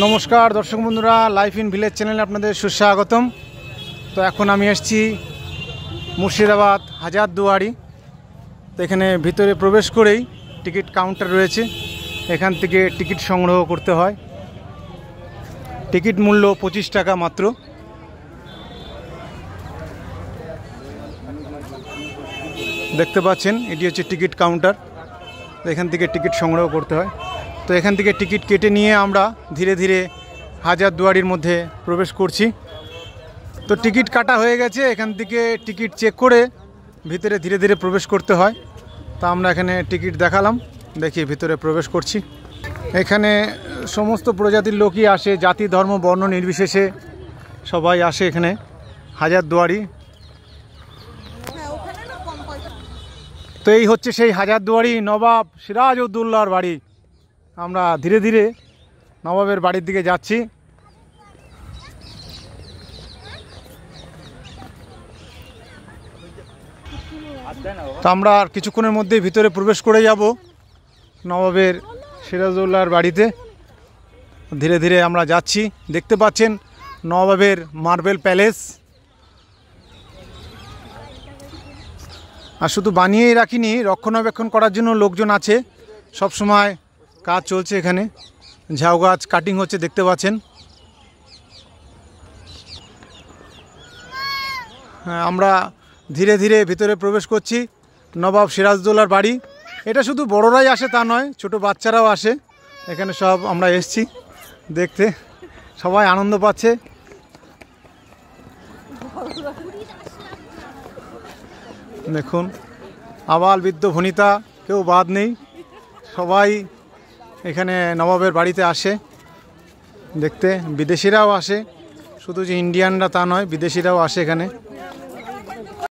নমস্কার দর্শক বন্ধুরা, লাইফ ইন ভিলেজ চ্যানেলে আপনাদের সুস্বাগতম। তো এখন আমি এসেছি মুর্শিদাবাদ হাজারদুয়ারি। তো এখানে ভিতরে প্রবেশ করেই টিকিট কাউন্টার রয়েছে, এখান থেকে টিকিট সংগ্রহ করতে হয়। টিকিট মূল্য 25 টাকা মাত্র। দেখতে পাচ্ছেন এটি হচ্ছে টিকিট কাউন্টার, এখান থেকে টিকিট সংগ্রহ করতে হয়। তো এখান থেকে টিকিট কেটে নিয়ে আমরা ধীরে ধীরে হাজারদুয়ারির মধ্যে প্রবেশ করছি। তো টিকিট কাটা হয়ে গেছে, এখান থেকে টিকিট চেক করে ভিতরে ধীরে ধীরে প্রবেশ করতে হয়। তা আমরা এখানে টিকিট দেখালাম, দেখি ভিতরে প্রবেশ করছি। এখানে সমস্ত প্রজাতির লোকই আসে, জাতি ধর্ম বর্ণ নির্বিশেষে সবাই আসে এখানে হাজারদুয়ারি। তো এই হচ্ছে সেই হাজারদুয়ারি নবাব সিরাজউদ্দৌলার বাড়ি। আমরা ধীরে ধীরে নবাবের বাড়ির দিকে যাচ্ছি। তো আমরা আর কিছুক্ষণের মধ্যেই ভিতরে প্রবেশ করে যাব নবাবের সিরাজউদ্দৌলার বাড়িতে। ধীরে ধীরে আমরা যাচ্ছি। দেখতে পাচ্ছেন নবাবের মার্বেল প্যালেস। আর শুধু বানিয়েই রাখিনি, রক্ষণাবেক্ষণ করার জন্য লোকজন আছে, সব সময় কাজ চলছে। এখানে ঝাউ গাছ কাটিং হচ্ছে, দেখতে পাচ্ছেন। আমরা ধীরে ধীরে ভিতরে প্রবেশ করছি নবাব সিরাজউদ্দৌলার বাড়ি। এটা শুধু বড়রাই আসে তা নয়, ছোট বাচ্চারাও আসে এখানে। সব আমরা এসেছি দেখতে, সবাই আনন্দ পাচ্ছে। দেখুন, আবাল বৃদ্ধ বনিতা কেউ বাদ নেই, সবাই এখানে নবাবের বাড়িতে আসে দেখতে। বিদেশিরাও আসে, শুধু যে ইন্ডিয়ানরা তা নয়, বিদেশিরাও আসে এখানে।